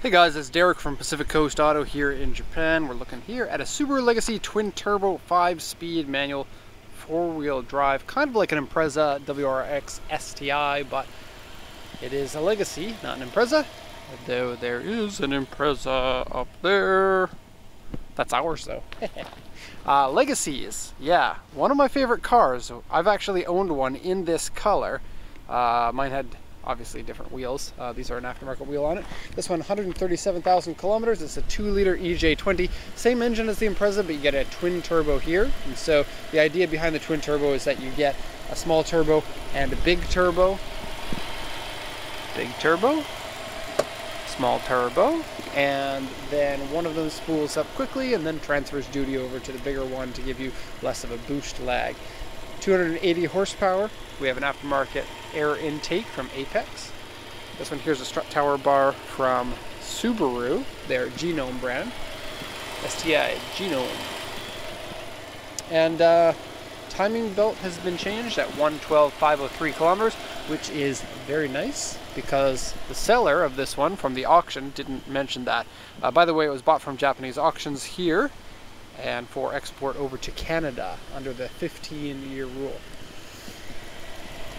Hey guys, it's Derek from Pacific Coast Auto here in Japan. We're looking here at a Subaru Legacy twin turbo 5-speed manual 4-wheel drive, kind of like an Impreza WRX STI, but it is a Legacy, not an Impreza. Though there is an Impreza up there. That's ours though. Legacies, yeah, one of my favorite cars. I've actually owned one in this color. Mine had obviously different wheels. These are an aftermarket wheel on it. This one, 137,000 kilometers. It's a 2-liter EJ20. Same engine as the Impreza, but you get a twin turbo here. And so the idea behind the twin turbo is that you get a small turbo and a big turbo. Big turbo, small turbo, and then one of them spools up quickly and then transfers duty over to the bigger one to give you less of a boost lag. 280 horsepower. We have an aftermarket air intake from Apex. This one here's a strut tower bar from Subaru, their Genome brand. STI Genome. And timing belt has been changed at 112,503 kilometers, which is very nice because the seller of this one from the auction didn't mention that. By the way, it was bought from Japanese auctions here and for export over to Canada under the 15-year rule.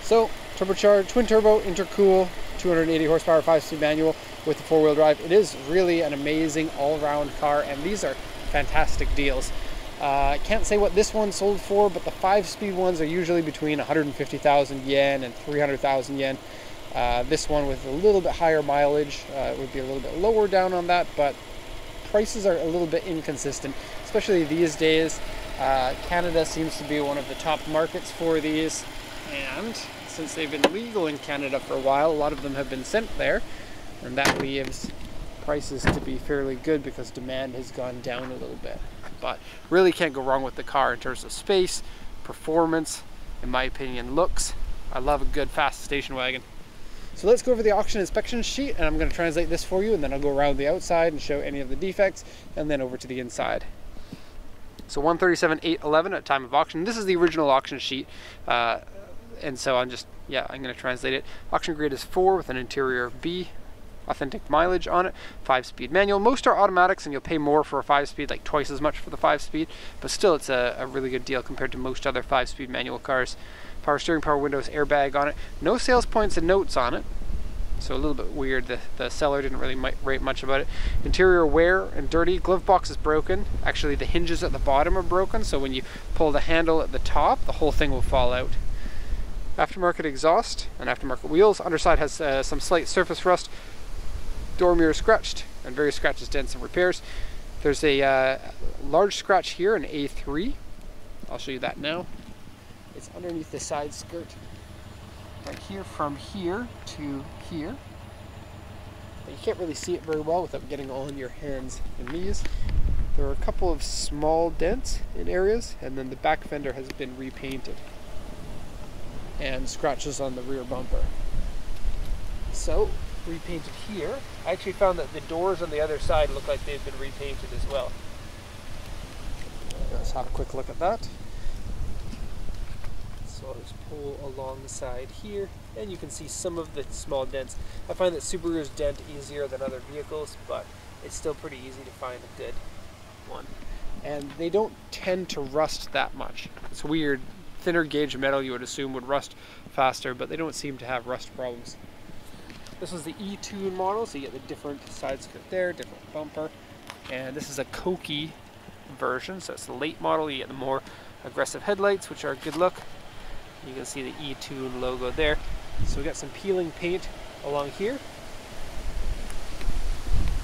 So, turbocharged, twin turbo, intercool, 280 horsepower, 5-speed manual with the 4-wheel drive. It is really an amazing all-round car, and these are fantastic deals. I can't say what this one sold for, but the 5-speed ones are usually between 150,000 yen and 300,000 yen. This one with a little bit higher mileage would be a little bit lower down on that, but prices are a little bit inconsistent, especially these days. Canada seems to be one of the top markets for these, and since they've been legal in Canada for a while, a lot of them have been sent there, and that leaves prices to be fairly good because demand has gone down a little bit. But really can't go wrong with the car in terms of space, performance, in my opinion, looks. I love a good fast station wagon. So let's go over the auction inspection sheet, and I'm going to translate this for you, and then I'll go around the outside and show any of the defects, and then over to the inside. So 137,811 at time of auction. This is the original auction sheet, and so I'm going to translate it. Auction grade is 4 with an interior B. Authentic mileage on it. 5-speed manual. Most are automatics, and you'll pay more for a 5-speed, like twice as much for the 5-speed, but still it's a really good deal compared to most other 5-speed manual cars. Power steering, power windows, airbag on it. No sales points and notes on it, so a little bit weird. The seller didn't really write much about it. Interior wear and dirty. Glove box is broken. Actually, the hinges at the bottom are broken, so when you pull the handle at the top, the whole thing will fall out. Aftermarket exhaust and aftermarket wheels. Underside has some slight surface rust. Door mirror scratched, and various scratches, dents, and repairs. There's a large scratch here, an A3. I'll show you that now. It's underneath the side skirt, right here, from here to here. But you can't really see it very well without getting all in your hands and knees. There are a couple of small dents in areas, and then the back fender has been repainted. And scratches on the rear bumper. So, repainted here. I actually found that the doors on the other side look like they've been repainted as well. Let's have a quick look at that. So I'll just pull along the side here, and you can see some of the small dents. I find that Subarus dent easier than other vehicles, but it's still pretty easy to find a good one. And they don't tend to rust that much. It's weird. Thinner gauge metal you would assume would rust faster, but they don't seem to have rust problems. This was the E-Tune model, so you get the different side skirt there, different bumper. And this is a Koki version, so it's the late model. You get the more aggressive headlights, which are a good look. You can see the E-Tune logo there. So we got some peeling paint along here.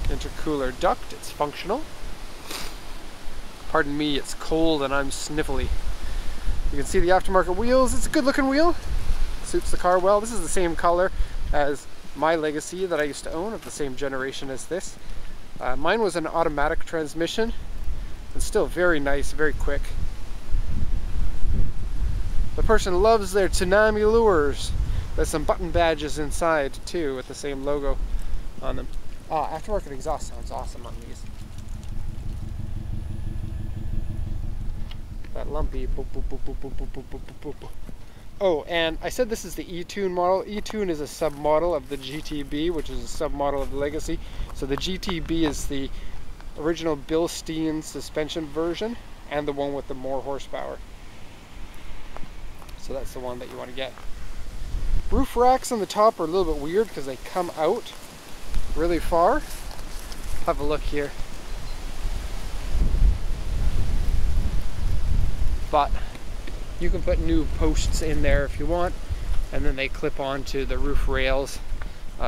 Intercooler duct, it's functional. Pardon me, it's cold and I'm sniffly. You can see the aftermarket wheels. It's a good looking wheel. Suits the car well. This is the same color as my Legacy that I used to own, of the same generation as this. Mine was an automatic transmission, and still very nice, very quick. The person loves their Tsunami lures. There's some button badges inside too with the same logo on them. Aftermarket exhaust sounds awesome on these. That lumpy boop, boop, boop, boop, boop, boop, boop, boop, boop. Oh, and I said this is the E-Tune model. E-Tune is a sub-model of the GTB, which is a sub-model of the Legacy. So the GTB is the original Bilstein suspension version and the one with the more horsepower. So that's the one that you want to get. Roof racks on the top are a little bit weird because they come out really far. Have a look here. But you can put new posts in there if you want, and then they clip onto the roof rails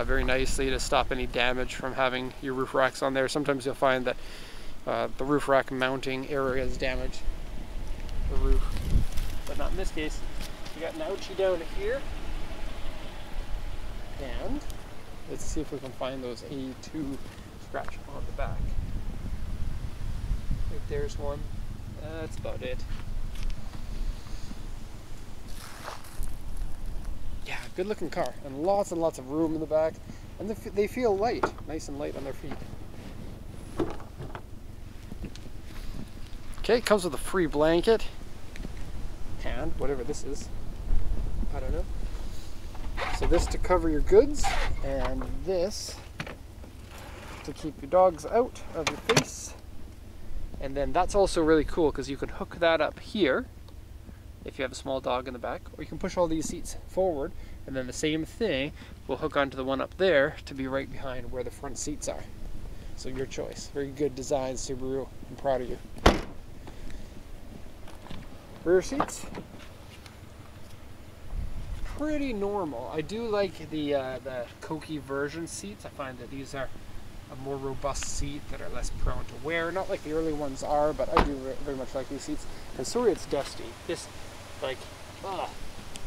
very nicely to stop any damage from having your roof racks on there. Sometimes you'll find that the roof rack mounting area is damaged, the roof, but not in this case. You got an ouchie down here, and let's see if we can find those A2 scratch on the back. Right there's one. That's about it. Yeah, good looking car, and lots of room in the back, and they feel light, nice and light on their feet. Okay, it comes with a free blanket, and whatever this is, I don't know. So this to cover your goods, and this to keep your dogs out of your face. And then that's also really cool because you can hook that up here if you have a small dog in the back, or you can push all these seats forward, and then the same thing will hook onto the one up there to be right behind where the front seats are. So your choice. Very good design, Subaru. I'm proud of you. Rear seats, pretty normal. I do like the Koki version seats. I find that these are a more robust seat that are less prone to wear. Not like the early ones are, but I do very much like these seats. And sorry it's dusty. This, like,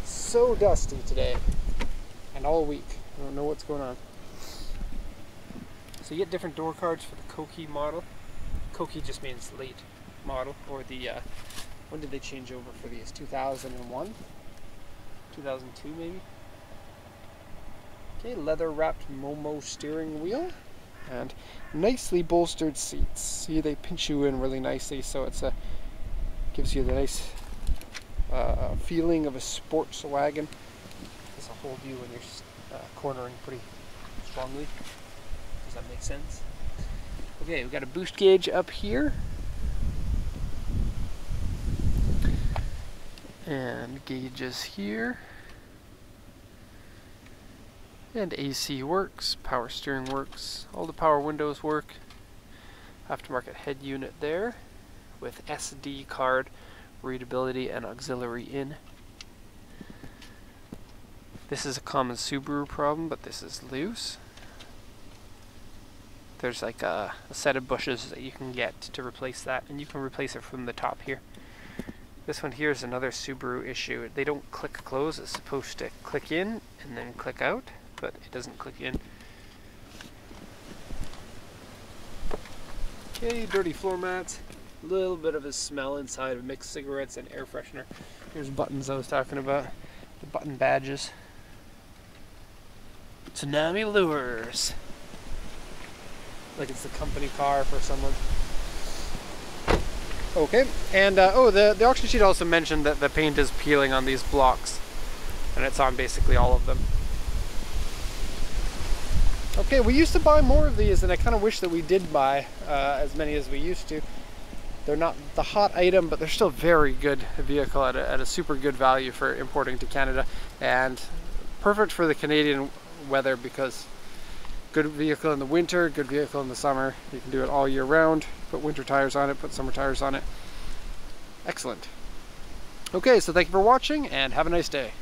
so dusty today and all week. I don't know what's going on. So you get different door cards for the Koki model. Koki just means late model, or the when did they change over for these? 2001? 2002 maybe? Okay, leather wrapped Momo steering wheel and nicely bolstered seats. See, they pinch you in really nicely, so it's gives you the nice feeling of a sports wagon. This will hold you when you're cornering pretty strongly. Does that make sense? Okay, we've got a boost gauge up here. And gauges here. And AC works, power steering works, all the power windows work. Aftermarket head unit there with SD card readability and auxiliary in. This is a common Subaru problem, but this is loose. There's like a set of bushes that you can get to replace that, and you can replace it from the top here. This one here is another Subaru issue. They don't click close. It's supposed to click in and then click out, but it doesn't click in. Okay, dirty floor mats. A little bit of a smell inside of mixed cigarettes and air freshener. Here's buttons I was talking about. The button badges. Tsunami Lures. Like it's the company car for someone. Okay, and the auction sheet also mentioned that the paint is peeling on these blocks, and it's on basically all of them. Okay, we used to buy more of these, and I kind of wish that we did buy as many as we used to. They're not the hot item, but they're still very good vehicle at a super good value for importing to Canada, and perfect for the Canadian weather because good vehicle in the winter, good vehicle in the summer. You can do it all year round. Put winter tires on it, put summer tires on it. Excellent. Okay, so thank you for watching and have a nice day.